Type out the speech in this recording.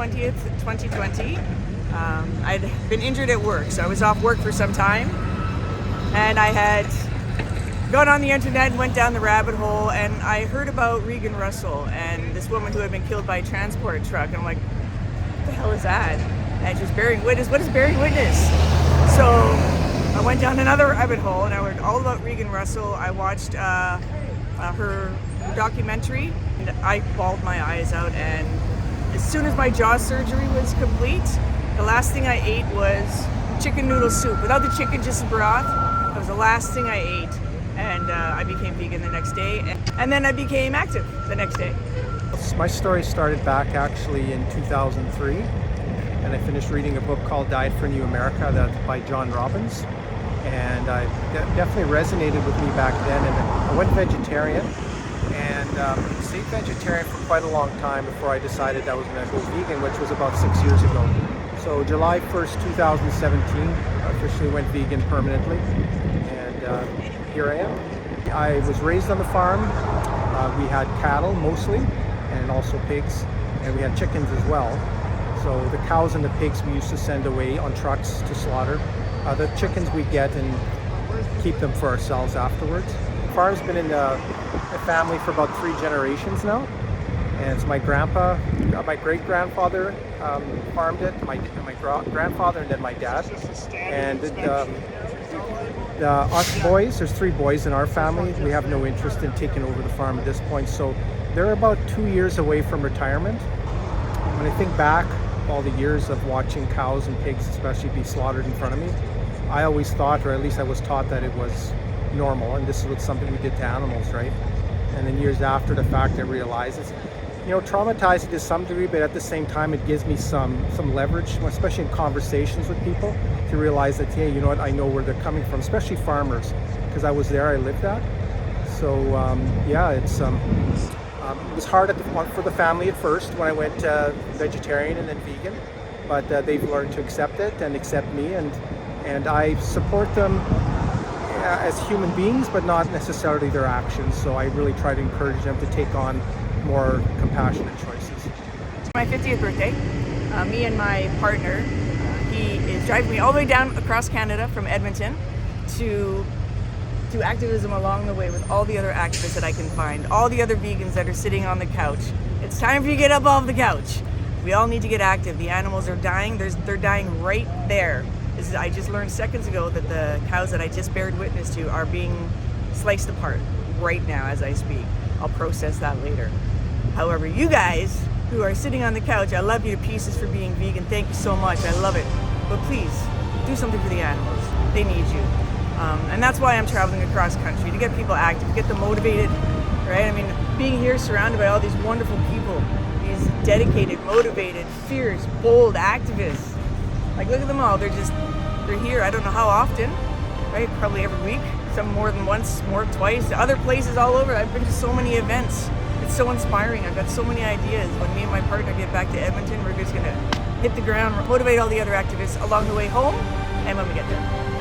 20th, 2020. I'd been injured at work, so I was off work for some time. And I had gone on the internet and went down the rabbit hole, and I heard about Regan Russell and this woman who had been killed by a transport truck. And I'm like, what the hell is that? And she's bearing witness. What is bearing witness? So I went down another rabbit hole and I learned all about Regan Russell. I watched her documentary and I bawled my eyes out. And as soon as my jaw surgery was complete, the last thing I ate was chicken noodle soup. Without the chicken, just the broth. That was the last thing I ate. And I became vegan the next day. And then I became active the next day. My story started back actually in 2003. And I finished reading a book called Diet for New America by John Robbins. And it definitely resonated with me back then. And I went vegetarian and stayed vegetarian for quite a long time before I decided I was going to go vegan, which was about 6 years ago. So July 1st, 2017, I officially went vegan permanently. And here I am. I was raised on the farm. We had cattle mostly, and also pigs, and we had chickens as well. So the cows and the pigs we used to send away on trucks to slaughter. The chickens we get and keep them for ourselves afterwards. The farm's been in the family for about 3 generations now. And it's my grandpa, my great-grandfather farmed it, my grandfather, and then my dad. And us boys, there's 3 boys in our family. We have no interest in taking over the farm at this point. So they're about 2 years away from retirement. When I think back all the years of watching cows and pigs especially be slaughtered in front of me, I always thought, or at least I was taught, that it was normal and this was something we did to animals, right? And then years after the fact I realized it's, traumatizing to some degree, but at the same time it gives me some leverage, especially in conversations with people, to realize that, hey, you know what, I know where they're coming from, especially farmers, because I was there, I lived that. So yeah, it was hard for the family at first when I went vegetarian and then vegan, but they've learned to accept it and accept me, and I support them as human beings, but not necessarily their actions. So I really try to encourage them to take on more compassionate choices. My 50th birthday, me and my partner, he is driving me all the way down across Canada from Edmonton to do activism along the way with all the other activists that I can find, all the other vegans that are sitting on the couch. It's time for you to get up off the couch. We all need to get active. The animals are dying. They're dying right there. I just learned seconds ago that the cows that I just bared witness to are being sliced apart right now as I speak. I'll process that later. However, you guys who are sitting on the couch, I love you to pieces for being vegan. Thank you so much. I love it. But please, do something for the animals. They need you. And that's why I'm traveling across country, to get people active, to get them motivated, right? I mean, being here surrounded by all these wonderful people, these dedicated, motivated, fierce, bold activists. Like, look at them all. They're here, I don't know how often, right? Probably every week, some more than once, more twice, other places all over. I've been to so many events. It's so inspiring. I've got so many ideas. When me and my partner get back to Edmonton, we're just gonna hit the ground, motivate all the other activists along the way home and when we get there.